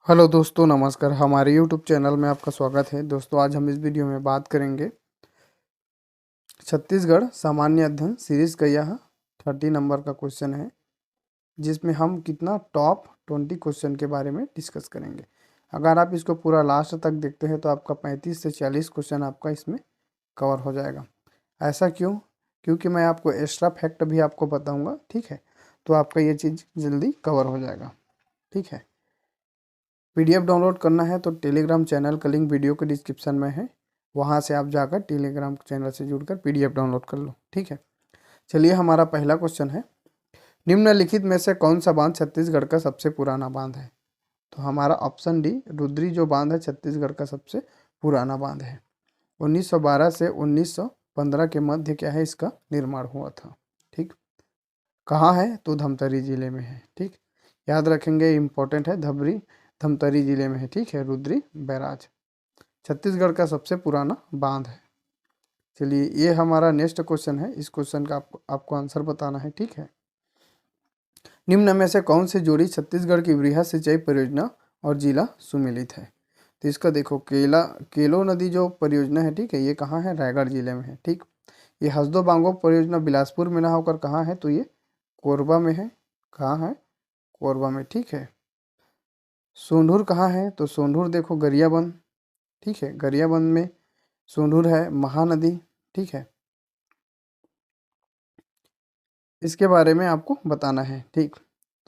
Hello दोस्तों, नमस्कार। हमारे यूट्यूब चैनल में आपका स्वागत है। दोस्तों, आज हम इस वीडियो में बात करेंगे छत्तीसगढ़ सामान्य अध्ययन सीरीज का यह 30 नंबर का क्वेश्चन है, जिसमें हम कितना टॉप 20 क्वेश्चन के बारे में डिस्कस करेंगे। अगर आप इसको पूरा लास्ट तक देखते हैं तो आपका 35 से 40 क्वेश्चन आपका इसमें कवर हो जाएगा। ऐसा क्यों? क्योंकि मैं आपको एक्स्ट्रा फैक्ट भी आपको बताऊँगा, ठीक है? तो आपका ये चीज़ जल्दी कवर हो जाएगा, ठीक है? पीडीएफ डाउनलोड करना है तो टेलीग्राम चैनल का लिंक वीडियो के डिस्क्रिप्शन में है, वहाँ से आप जाकर टेलीग्राम चैनल से जुड़कर पीडीएफ डाउनलोड कर लो, ठीक है। चलिए, हमारा पहला क्वेश्चन है, निम्नलिखित में से कौन सा बांध छत्तीसगढ़ का सबसे पुराना बांध है? तो हमारा ऑप्शन डी, रुद्री जो बांध है छत्तीसगढ़ का सबसे पुराना बांध है। 1912 से 1915 के मध्य क्या है, इसका निर्माण हुआ था, ठीक। कहाँ है? तो धमतरी जिले में है, ठीक। याद रखेंगे, इंपॉर्टेंट है। धमतरी जिले में है, ठीक है, रुद्री बैराज छत्तीसगढ़ का सबसे पुराना बांध है। चलिए, ये हमारा नेक्स्ट क्वेश्चन है। इस क्वेश्चन का आपको आंसर बताना है, ठीक है। निम्न में से कौन सी जोड़ी छत्तीसगढ़ की वृहद सिंचाई परियोजना और जिला सुमेलित है? तो इसका देखो, केलो नदी जो परियोजना है, ठीक है, ये कहाँ है? रायगढ़ जिले में है, ठीक। ये हसदो बांगो परियोजना बिलासपुर में ना होकर कहाँ है? तो ये कोरबा में है। कहाँ है? कोरबा में, ठीक है। सोंढूर कहाँ है? तो सोंढूर देखो गरियाबंद, ठीक है, गरियाबंद में सोंढूर है। महानदी, ठीक है, इसके बारे में आपको बताना है, ठीक।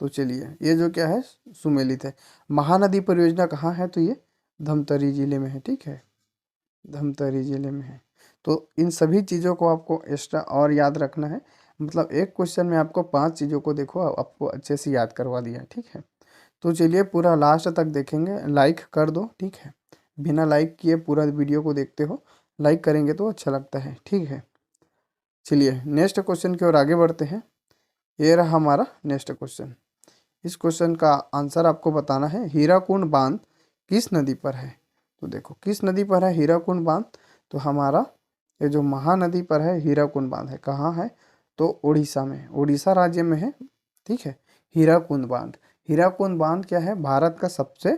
तो चलिए, ये जो क्या है, सुमेलित है। महानदी परियोजना कहाँ है? तो ये धमतरी जिले में है, ठीक है, धमतरी जिले में है। तो इन सभी चीज़ों को आपको एक्स्ट्रा और याद रखना है। मतलब एक क्वेश्चन में आपको 5 चीज़ों को देखो, आपको अच्छे से याद करवा दिया, ठीक है। तो चलिए, पूरा लास्ट तक देखेंगे। लाइक कर दो, ठीक है। बिना लाइक किए पूरा वीडियो को देखते हो, लाइक करेंगे तो अच्छा लगता है, ठीक है। चलिए, नेक्स्ट क्वेश्चन की ओर आगे बढ़ते हैं। ये रहा हमारा नेक्स्ट क्वेश्चन। इस क्वेश्चन का आंसर आपको बताना है। हीराकुंड बांध किस नदी पर है? तो देखो, किस नदी पर है हीराकुंड बांध? तो हमारा ये जो महानदी पर है हीराकुंड बांध है। कहाँ है? तो उड़ीसा में, उड़ीसा राज्य में है, ठीक है। हीराकुंड बांध, हीराकुंड बांध क्या है? भारत का सबसे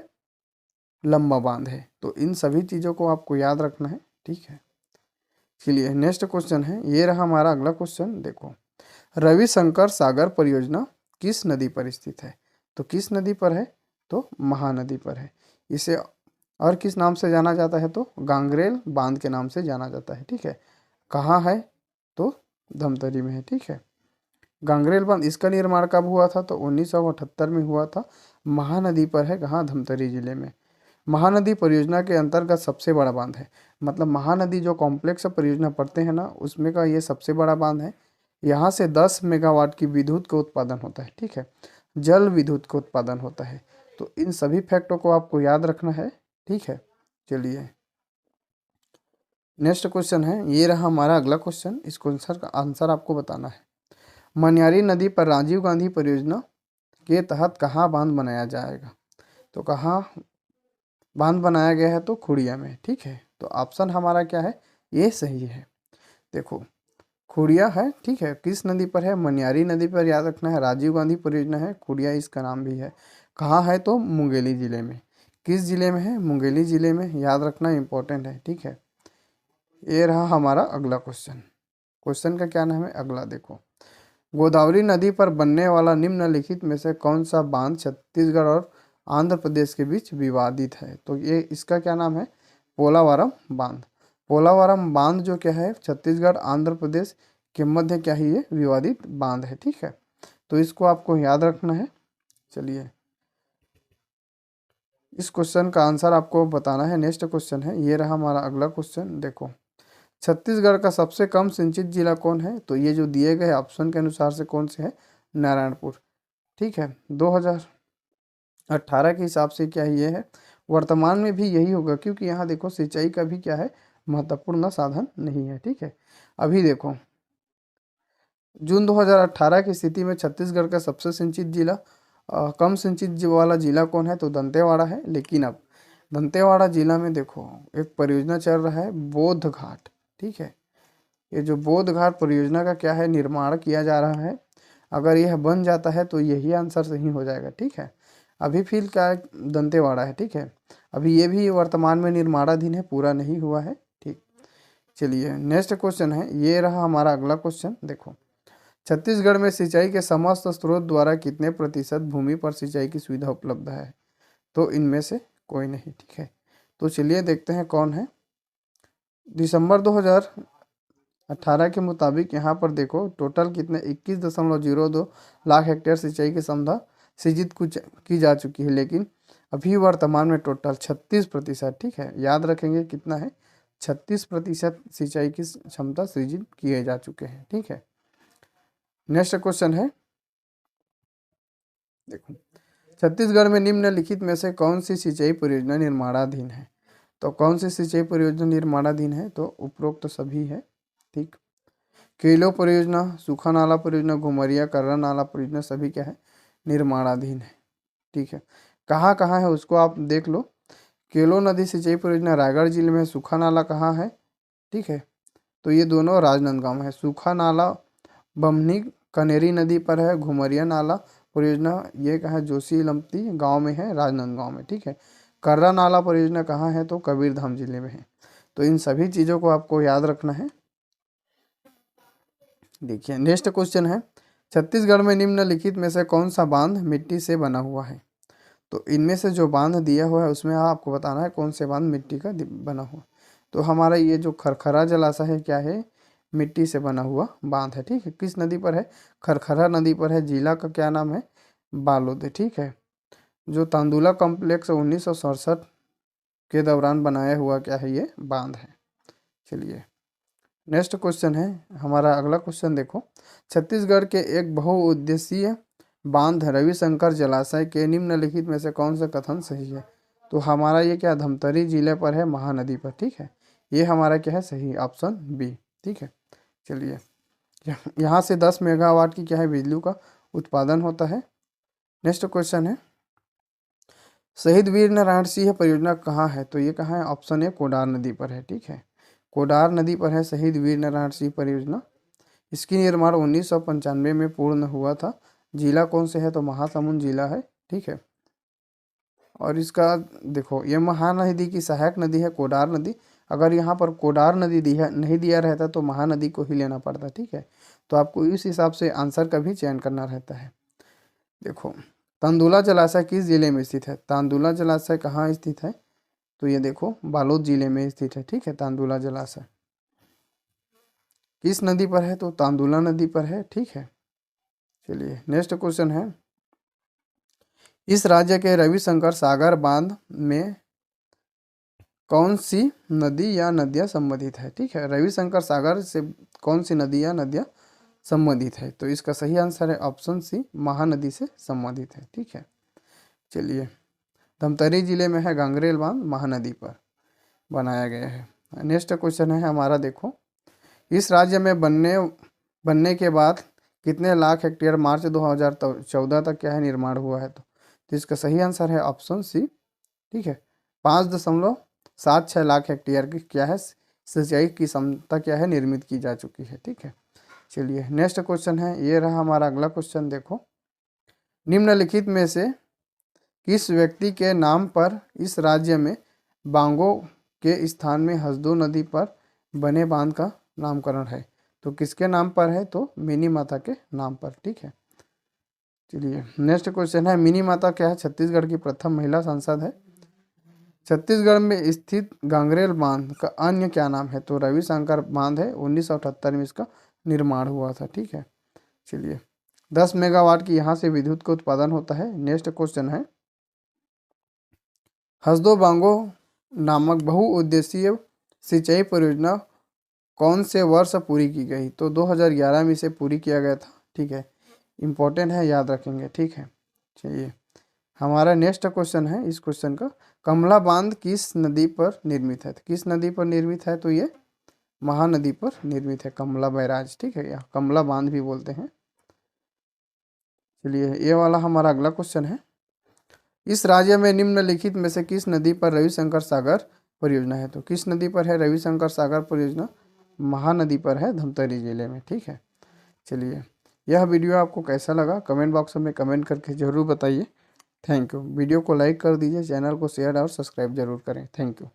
लंबा बांध है। तो इन सभी चीज़ों को आपको याद रखना है, ठीक है। चलिए, नेक्स्ट क्वेश्चन है। ये रहा हमारा अगला क्वेश्चन। देखो, रविशंकर सागर परियोजना किस नदी पर स्थित है? तो किस नदी पर है? तो महानदी पर है। इसे और किस नाम से जाना जाता है? तो गांगरेल बांध के नाम से जाना जाता है, ठीक है। कहाँ है? तो धमतरी में है, ठीक है। गांगरेल बांध, इसका निर्माण कब हुआ था? तो 1978 में हुआ था। महानदी पर है, कहाँ? धमतरी जिले में। महानदी परियोजना के अंतर्गत सबसे बड़ा बांध है। मतलब महानदी जो कॉम्प्लेक्स परियोजना पढ़ते हैं ना, उसमें का ये सबसे बड़ा बांध है। यहाँ से 10 मेगावाट की विद्युत का उत्पादन होता है, ठीक है, जल विद्युत का उत्पादन होता है। तो इन सभी फैक्टों को आपको याद रखना है, ठीक है। चलिए, नेक्स्ट क्वेश्चन है। ये रहा हमारा अगला क्वेश्चन। इस क्वेश्चन का आंसर आपको बताना है। मनियारी नदी पर राजीव गांधी परियोजना के तहत कहाँ बांध बनाया जाएगा? तो कहाँ बांध बनाया गया है? तो खुड़िया में, ठीक है। तो ऑप्शन हमारा क्या है? ये सही है। देखो, खुड़िया है, ठीक है। किस नदी पर है? मनियारी नदी पर, याद रखना है। राजीव गांधी परियोजना है, खुड़िया इसका नाम भी है। कहाँ है? तो मुंगेली जिले में। किस जिले में है? मुंगेली जिले में, याद रखना, इंपॉर्टेंट है, ठीक है। ये रहा हमारा अगला क्वेश्चन। क्वेश्चन का क्या नाम है अगला? देखो, गोदावरी नदी पर बनने वाला निम्नलिखित में से कौन सा बांध छत्तीसगढ़ और आंध्र प्रदेश के बीच विवादित है? तो ये इसका क्या नाम है? पोलावरम बांध। पोलावरम बांध जो क्या है, छत्तीसगढ़ आंध्र प्रदेश के मध्य क्या है, ये विवादित बांध है, ठीक है। तो इसको आपको याद रखना है। चलिए, इस क्वेश्चन का आंसर आपको बताना है। नेक्स्ट क्वेश्चन है। ये रहा हमारा अगला क्वेश्चन। देखो, छत्तीसगढ़ का सबसे कम सिंचित जिला कौन है? तो ये जो दिए गए ऑप्शन के अनुसार से कौन से है? नारायणपुर, ठीक है। 2018 के हिसाब से क्या ये है, वर्तमान में भी यही होगा, क्योंकि यहाँ देखो सिंचाई का भी क्या है, महत्वपूर्ण साधन नहीं है, ठीक है। अभी देखो, जून 2018 की स्थिति में छत्तीसगढ़ का सबसे सिंचित जिला, कम सिंचित वाला जिला कौन है? तो दंतेवाड़ा है। लेकिन अब दंतेवाड़ा जिला में देखो, एक परियोजना चल रहा है, बोध घाट, ठीक है। ये जो बोध घाट परियोजना का क्या है, निर्माण किया जा रहा है। अगर यह बन जाता है तो यही आंसर सही हो जाएगा, ठीक है। अभी फील्ड क्या है, दंतेवाड़ा है, ठीक है। अभी ये भी वर्तमान में निर्माणाधीन है, पूरा नहीं हुआ है, ठीक। चलिए नेक्स्ट क्वेश्चन है, ये रहा हमारा अगला क्वेश्चन। देखो, छत्तीसगढ़ में सिंचाई के समस्त स्रोत द्वारा कितने प्रतिशत भूमि पर सिंचाई की सुविधा उपलब्ध है? तो इनमें से कोई नहीं, ठीक है। तो चलिए देखते हैं कौन है। दिसंबर 2018 के मुताबिक यहाँ पर देखो टोटल कितने 21.02 लाख हेक्टेयर सिंचाई की क्षमता सृजित की जा चुकी है, लेकिन अभी वर्तमान में टोटल 36%, ठीक है, याद रखेंगे कितना है, 36% सिंचाई की क्षमता सृजित किए जा चुके हैं, ठीक है। नेक्स्ट क्वेश्चन है, देखो, छत्तीसगढ़ में निम्नलिखित में से कौन सी सिंचाई परियोजना निर्माणाधीन है? तो कौन सी सिंचाई परियोजना निर्माणाधीन है? तो उपरोक्त तो सभी है, ठीक। केलो परियोजना, सूखा नाला परियोजना, घुमरिया कर्रा नाला परियोजना सभी क्या है, निर्माणाधीन है, ठीक है। कहाँ कहाँ है उसको आप देख लो। केलो नदी सिंचाई परियोजना रायगढ़ जिले में है। सूखा नाला कहाँ है, ठीक है, तो ये दोनों राजनांदगांव में है। सूखा नाला बमनी कनेरी नदी पर है। घुमरिया नाला परियोजना ये कहाँ है, जोशी लम्पती गांव में है, राजनांदगांव में, ठीक है। कर्रा नाला परियोजना कहाँ है, तो कबीरधाम जिले में है। तो इन सभी चीज़ों को आपको याद रखना है। देखिए नेक्स्ट क्वेश्चन है, छत्तीसगढ़ में निम्नलिखित में से कौन सा बांध मिट्टी से बना हुआ है? तो इनमें से जो बांध दिया हुआ है उसमें आपको बताना है कौन से बांध मिट्टी का बना हुआ। तो हमारा ये जो खरखरा जलाशय है क्या है, मिट्टी से बना हुआ बांध है, ठीक है। किस नदी पर है, खरखरा नदी पर है। जिला का क्या नाम है, बालोद है, ठीक है। जो तांदुला कॉम्प्लेक्स 1967 के दौरान बनाया हुआ क्या है, ये बांध है। चलिए नेक्स्ट क्वेश्चन है हमारा अगला क्वेश्चन, देखो, छत्तीसगढ़ के एक बहुउद्देशीय बांध रविशंकर जलाशय के निम्नलिखित में से कौन सा कथन सही है? तो हमारा ये क्या धमतरी जिले पर है, महानदी पर, ठीक है। ये हमारा क्या है, सही ऑप्शन बी, ठीक है। चलिए यहाँ से 10 मेगावाट की क्या है, बिजली का उत्पादन होता है। नेक्स्ट क्वेश्चन है, शहीद वीर नारायण सिंह परियोजना कहाँ है? तो ये कहाँ है, ऑप्शन ए कोडार नदी पर है, ठीक है। कोडार नदी पर है शहीद वीर नारायण सिंह परियोजना। इसकी निर्माण 1995 में पूर्ण हुआ था। जिला कौन से है, तो महासमुंद जिला है, ठीक है। और इसका देखो ये महानदी की सहायक नदी है कोडार नदी। अगर यहाँ पर कोडार नदी नहीं दिया रहता तो महानदी को ही लेना पड़ता, ठीक है। तो आपको इस हिसाब से आंसर का भी चयन करना रहता है। देखो तांदुला जलाशय किस जिले में स्थित है? तांदुला जलाशय कहाँ स्थित है? तो ये देखो बालोद जिले में स्थित है, ठीक है। तांदुला जलाशय किस नदी पर है? तो तांदुला नदी पर है, ठीक है। चलिए नेक्स्ट क्वेश्चन है, इस राज्य के रविशंकर सागर बांध में कौन सी नदी या नदियाँ संबंधित है? ठीक है, रविशंकर सागर से कौन सी नदी या नदियाँ संबंधित है? तो इसका सही आंसर है ऑप्शन सी, महानदी से संबंधित है, ठीक है। चलिए धमतरी जिले में है गांगरेल बांध, महानदी पर बनाया गया है। नेक्स्ट क्वेश्चन है हमारा, देखो, इस राज्य में बनने के बाद कितने लाख हेक्टेयर मार्च 2014 तक क्या है निर्माण हुआ है? तो इसका सही आंसर है ऑप्शन सी, ठीक है। 5.76 लाख हेक्टेयर की क्या है सिंचाई की क्षमता क्या है निर्मित की जा चुकी है, ठीक है। चलिए नेक्स्ट क्वेश्चन है, ये रहा हमारा अगला क्वेश्चन। देखो, निम्नलिखित में से किस व्यक्ति के नाम पर इस राज्य में बांगो के स्थान में हसदो नदी पर बने बांध का नामकरण है? तो किसके नाम पर है? तो मिनी माता के नाम पर, ठीक है। चलिए नेक्स्ट क्वेश्चन है, मिनी माता क्या है? छत्तीसगढ़ की प्रथम महिला सांसद है। छत्तीसगढ़ में स्थित गांगरेल बांध का अन्य क्या नाम है? तो रविशंकर बांध है, 1978 में इसका निर्माण हुआ था, ठीक है। चलिए 10 मेगावाट की यहाँ से विद्युत का उत्पादन होता है। नेक्स्ट क्वेश्चन है, हसदो बांगो नामक बहुउद्देशीय सिंचाई परियोजना कौन से वर्ष पूरी की गई? तो 2011 में इसे पूरी किया गया था, ठीक है। इम्पोर्टेंट है, याद रखेंगे, ठीक है। चलिए हमारा नेक्स्ट क्वेश्चन है, इस क्वेश्चन का, कमला बांध किस नदी पर निर्मित है? किस नदी पर निर्मित है? तो ये महानदी पर निर्मित है, कमला बैराज, ठीक है, या कमला बांध भी बोलते हैं। चलिए ये वाला हमारा अगला क्वेश्चन है, इस राज्य में निम्नलिखित में से किस नदी पर रविशंकर सागर परियोजना है? तो किस नदी पर है रविशंकर सागर परियोजना? महानदी पर है, धमतरी जिले में, ठीक है। चलिए यह वीडियो आपको कैसा लगा कमेंट बॉक्स में कमेंट करके ज़रूर बताइए। Thank you. वीडियो को लाइक कर दीजिए, चैनल को शेयर और सब्सक्राइब जरूर करें। Thank you.